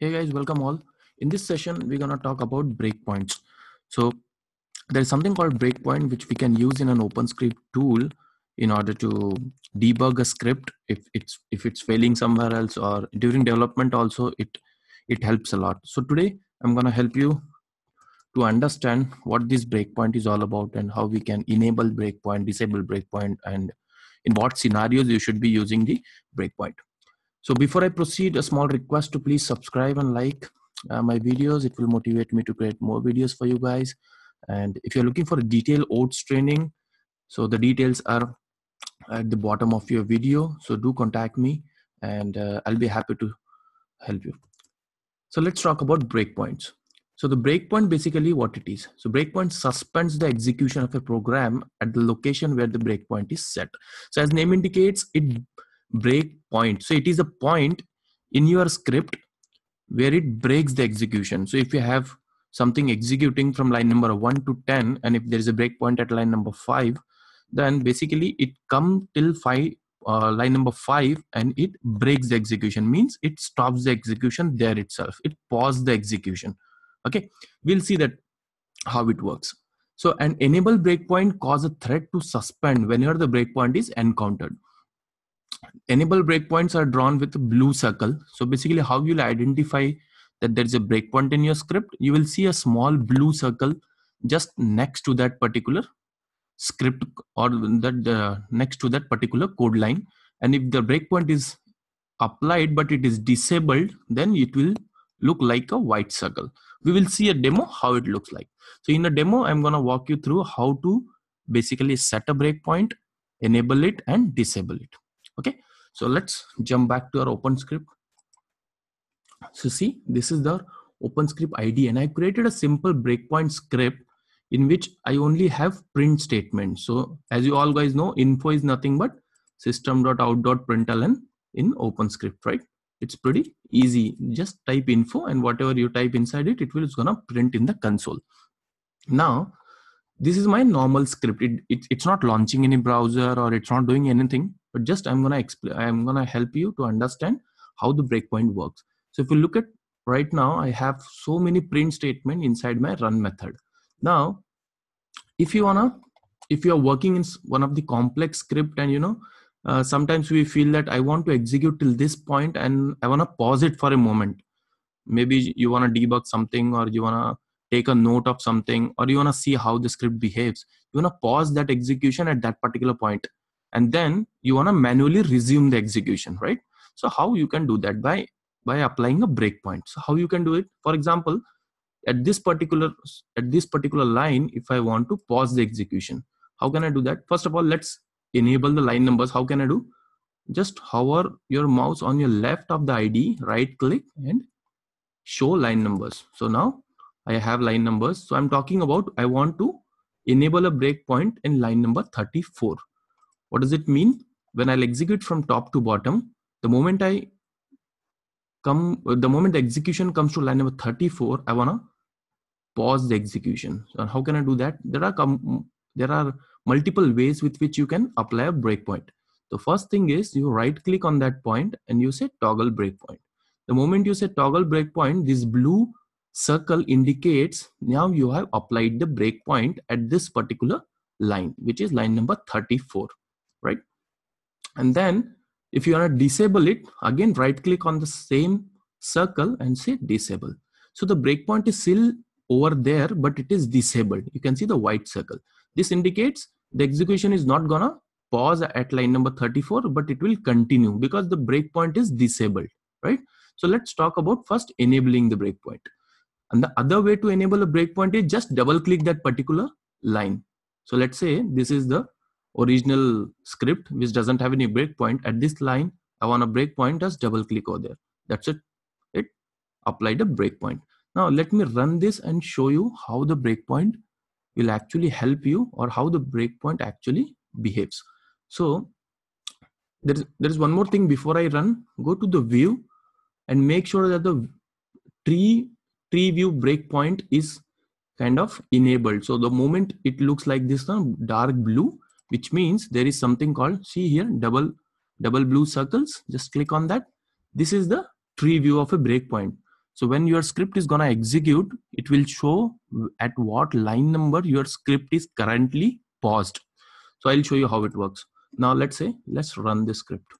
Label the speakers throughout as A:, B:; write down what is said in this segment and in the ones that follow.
A: Hey guys, welcome all. In this session, we're gonna talk about breakpoints. So there is something called breakpoint which we can use in an OpenScript tool in order to debug a script if it's failing somewhere else, or during development also it helps a lot. So today I'm gonna help you to understand what this breakpoint is all about and how we can enable breakpoint, disable breakpoint, and in what scenarios you should be using the breakpoint. So before I proceed, a small request to please subscribe and like my videos. It will motivate me to create more videos for you guys. And if you're looking for a detailed OATS training, so the details are at the bottom of your video. So do contact me and I'll be happy to help you. So let's talk about breakpoints. So the breakpoint, basically what it is. So breakpoint suspends the execution of a program at the location where the breakpoint is set. So as name indicates, it breakpoint. So it is a point in your script where it breaks the execution. So if you have something executing from line number 1 to 10, and if there is a breakpoint at line number 5, then basically it come till line number 5 and it breaks the execution, means it stops the execution there itself. It pauses the execution. Okay, we'll see that how it works. So an enable breakpoint cause a thread to suspend whenever the breakpoint is encountered. Enable breakpoints are drawn with a blue circle. So basically how you'll identify that there is a breakpoint in your script, you will see a small blue circle just next to that particular script, or that next to that particular code line. And if the breakpoint is applied but it is disabled, then it will look like a white circle. We will see a demo how it looks like. So in a demo, I'm going to walk you through how to basically set a breakpoint, enable it, and disable it. Okay, so let's jump back to our OpenScript. So see, this is the OpenScript ID, and I created a simple breakpoint script in which I only have print statement. So as you all guys know, info is nothing but system.out.println in OpenScript, right? It's pretty easy. Just type info, and whatever you type inside it, it's gonna print in the console. Now, this is my normal script. It's not launching any browser or it's not doing anything, but just I'm gonna help you to understand how the breakpoint works. So if you look at right now, I have so many print statement inside my run method. Now, if you are working in one of the complex script, and sometimes we feel that I want to execute till this point and I want to pause it for a moment. Maybe you want to debug something, or you want to take a note of something, or you want to see how the script behaves. You want to pause that execution at that particular point, and then you want to manually resume the execution, right? So how you can do that? By applying a breakpoint. So how you can do it? For example, at this particular line, if I want to pause the execution, how can I do that? First of all, let's enable the line numbers. How can I do? Just hover your mouse on your left of the ID, right click, and show line numbers. So now I have line numbers. So I'm talking about I want to enable a breakpoint in line number 34. What does it mean? When I'll execute from top to bottom, the moment the execution comes to line number 34, I wanna pause the execution. So how can I do that? There are multiple ways with which you can apply a breakpoint. The first thing is you right click on that point and you say toggle breakpoint. The moment you say toggle breakpoint, this blue circle indicates now you have applied the breakpoint at this particular line, which is line number 34, right? And then if you want to disable it, again right click on the same circle and say disable. So the breakpoint is still over there, but it is disabled. You can see the white circle. This indicates the execution is not gonna pause at line number 34, but it will continue because the breakpoint is disabled, right? So let's talk about first enabling the breakpoint. And the other way to enable a breakpoint is just double click that particular line. So let's say this is the original script which doesn't have any breakpoint. At this line, I want a breakpoint, just double click over there. That's it. It applied a breakpoint. Now let me run this and show you how the breakpoint will actually help you, or how the breakpoint actually behaves. So there is one more thing before I run. Go to the view and make sure that the tree view breakpoint is kind of enabled. So the moment it looks like this dark blue, which means there is something called, see here, double blue circles. Just click on that. This is the tree view of a breakpoint. So when your script is gonna execute, it will show at what line number your script is currently paused. So I'll show you how it works. Now let's run this script.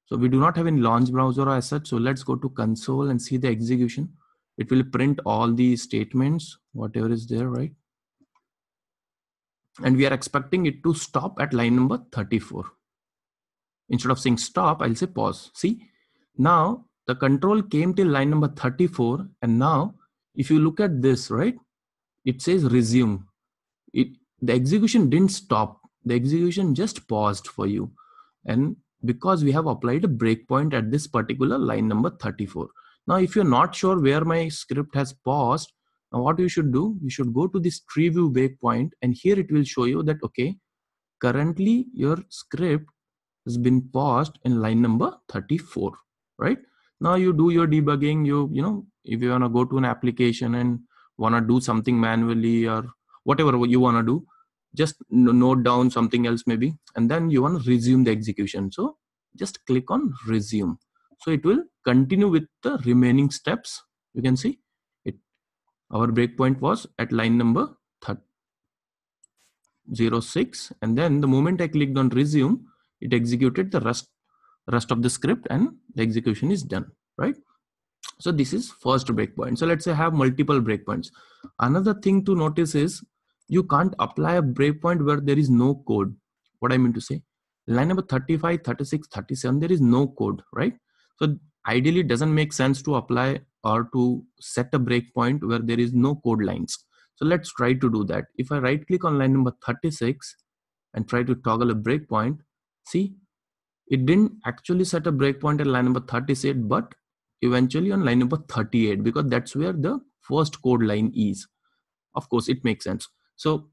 A: So we do not have any launch browser as such. So let's go to console and see the execution. It will print all the statements, whatever is there, right? And we are expecting it to stop at line number 34. Instead of saying stop, I'll say pause. See, now the control came till line number 34. And now if you look at this, right, it says resume. The execution didn't stop. The execution just paused for you. And because we have applied a breakpoint at this particular line number 34. Now, if you're not sure where my script has paused, now what you should do, you should go to this tree view breakpoint, and here it will show you that, okay, currently your script has been paused in line number 34, right? Now you do your debugging, you know, if you want to go to an application and want to do something manually or whatever you want to do, just note down something else maybe, and then you want to resume the execution. So just click on resume. So it will continue with the remaining steps. You can see it. Our breakpoint was at line number 06, and then the moment I clicked on resume, it executed the rest of the script and the execution is done, right? So this is first breakpoint. So let's say I have multiple breakpoints. Another thing to notice is you can't apply a breakpoint where there is no code. What I mean to say, line number 35, 36, 37, there is no code, right? So ideally it doesn't make sense to apply or to set a breakpoint where there is no code lines. So let's try to do that. If I right click on line number 36 and try to toggle a breakpoint, see, it didn't actually set a breakpoint at line number 36, but eventually on line number 38, because that's where the first code line is. Of course, it makes sense. So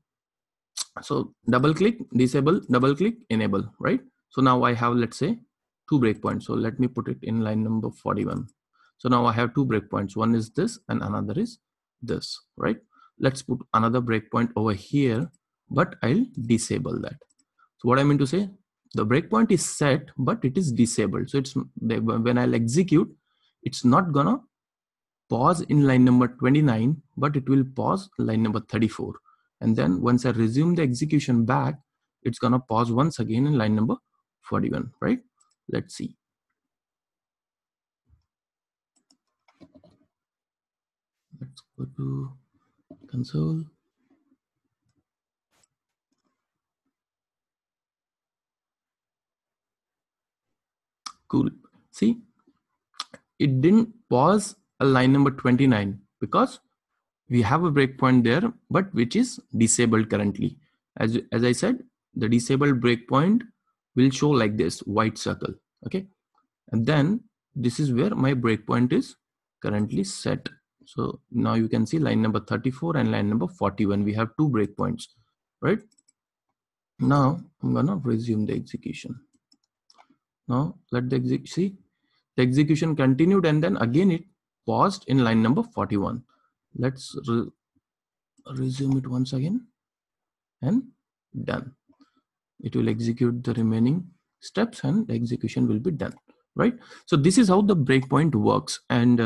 A: double click, disable, double click, enable, right? So now I have, let's say, 2 breakpoints. So let me put it in line number 41. So now I have 2 breakpoints. One is this and another is this, right? Let's put another breakpoint over here, but I'll disable that. So what I mean to say, the breakpoint is set, but it is disabled. So it's when I'll execute, it's not gonna pause in line number 29, but it will pause line number 34. And then once I resume the execution back, it's gonna pause once again in line number 41, right? Let's see. Let's go to console. Cool. See, it didn't pause a line number 29 because we have a breakpoint there, but which is disabled currently. As I said, the disabled breakpoint will show like this white circle. Okay. And then this is where my breakpoint is currently set. So now you can see line number 34 and line number 41. We have 2 breakpoints, right? Now I'm gonna resume the execution. Now let the see, the execution continued, and then again it paused in line number 41. Let's resume it once again, and done. It will execute the remaining steps and the execution will be done, right? So this is how the breakpoint works, and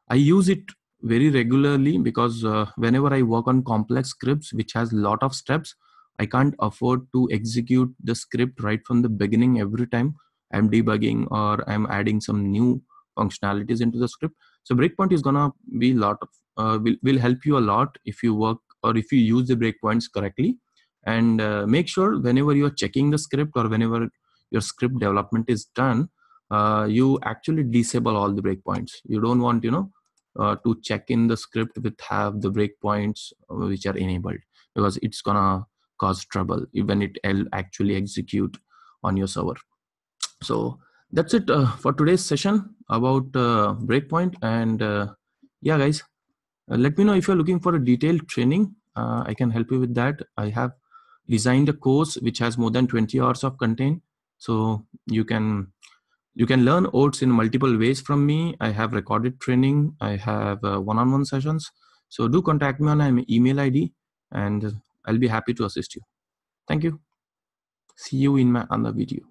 A: I use it very regularly because whenever I work on complex scripts which has a lot of steps, I can't afford to execute the script right from the beginning every time I'm debugging or I'm adding some new functionalities into the script. So breakpoint is gonna be a lot of will help you a lot if you work or if you use the breakpoints correctly. And make sure whenever you're checking the script or whenever your script development is done, you actually disable all the breakpoints. You don't want, you know, to check in the script with have the breakpoints which are enabled, because it's gonna cause trouble when it actually execute on your server. So that's it for today's session about breakpoint. And yeah, guys, let me know if you're looking for a detailed training. I can help you with that. I have designed a course which has more than 20 hours of content, so you can learn OATS in multiple ways from me. I have recorded training, I have one-on-one sessions. So do contact me on my email ID and I'll be happy to assist you. Thank you. See you in my other video.